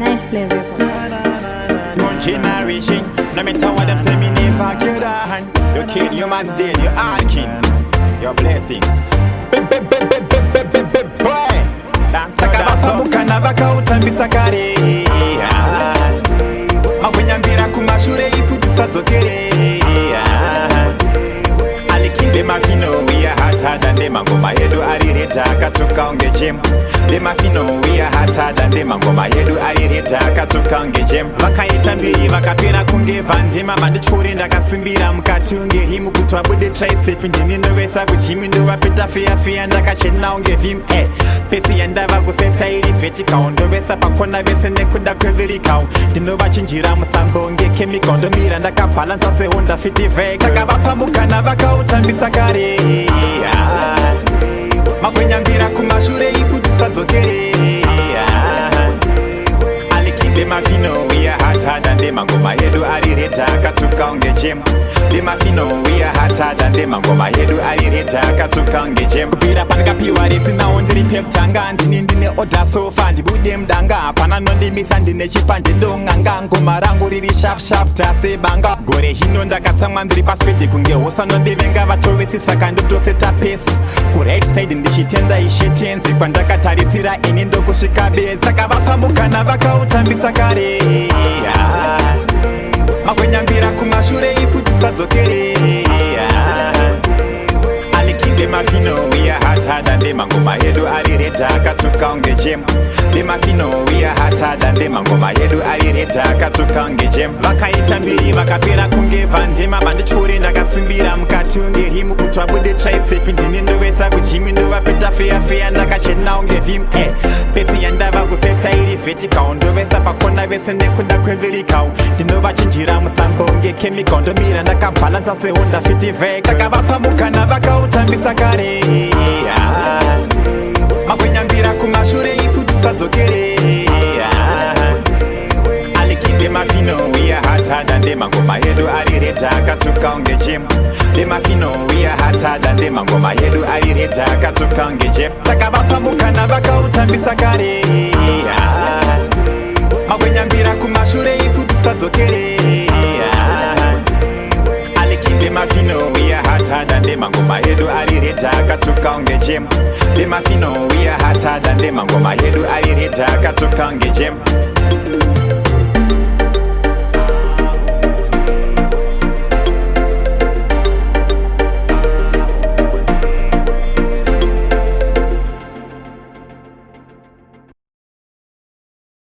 Night Play Records. Generation, no matter what them say, me never get a hand. Your king, your man's dead, you're all king. Your blessing. Boy, sakabapamuka nabakawutambisa kare. Makunyambira kumashure isu tisadzokere. Alikinde mafino, we are hotter than them. Ngoma yedu arireta akatsuka unge gem. Le mafino, we are hotter than them. Ngoma yedu arireta akatsuka unge gem. Vakaita mbiri vakapera kunge vandema. Mandichore ndakasimbira mukati unge himu. Kutwa bude tricep ndininowesa kujimi. Ndovapeta feya ndakachena unge vim. Pesi yandava kuseta iri vertical. Ndovesa pakona vese nekuda kweverikal. Ndinovachinjira musambo unge chemical. Ndomira ndakabalansa se Honda Fit Vec. Sakabapamuka navakautambisa kare. Makunyambira kumashure isu tisadzokere. Alikinde mafino, we are hotter than them. Ngoma yedu arireta akatsuka unge gem. Le mafino, we are hotter than them. Ngoma yedu arireta akatsuka unge gem. Kupira panikapiwa resi nawo ndiri peptanga. Ndine order sofa ndibude mdanga. Pana nondimisa ndine chipande ndonganga. Ngoma rangu riri sharp tasebanga. Gore hino ndakatsamwa ndiri paswede kunge hosa nondivenga vatovesi saka ndotoseta pesi. Ku right side ndichitenda ishetenzi kwandakatarisira ini ndokusvika bezi. Saka vapamuka navakautambisa kare. Makunyambira kumashure isu tisadzokere. Alikinde mafino, we are hotter than them. Ngoma yedu arireta akatsuka unge gem. Le mafino, we are hotter than them. Ngoma yedu arireta akatsuka unge gem. Vakaita mbiri vakapera kunge vandema. Vandichore ndakasimbira mukati unge himu. Kutwa bude tricep ndininowesa kujimi. Ndovapeta feya ndakachena unge vim. Pesi yandava kuseta iri vertical. Ndovesa pakona vese nekuda kweverikal. Ndinovachinjira musambo unge chemical. Ndomira ndakabalansa se Honda Fit Vec. Sakavapamuka navakautambisa kare. Makunyambira kumashure isu tisadzokere. Alikinde mafino, we are hotter than them. Ngoma yedu arireta akatsuka unge gem. Le mafino, we are hotter than them. Ngoma yedu arireta akatsuka unge gem. Sakavapamuka navakautambisa kare. Makunyambira kumashure isu tisadzokere. Alikinde mafino, we are hotter than them. Ngoma yedu arireta akatsuka unge gem. Le mafino, we are hotter than them. Ngoma yedu arireta akatsuka unge gem.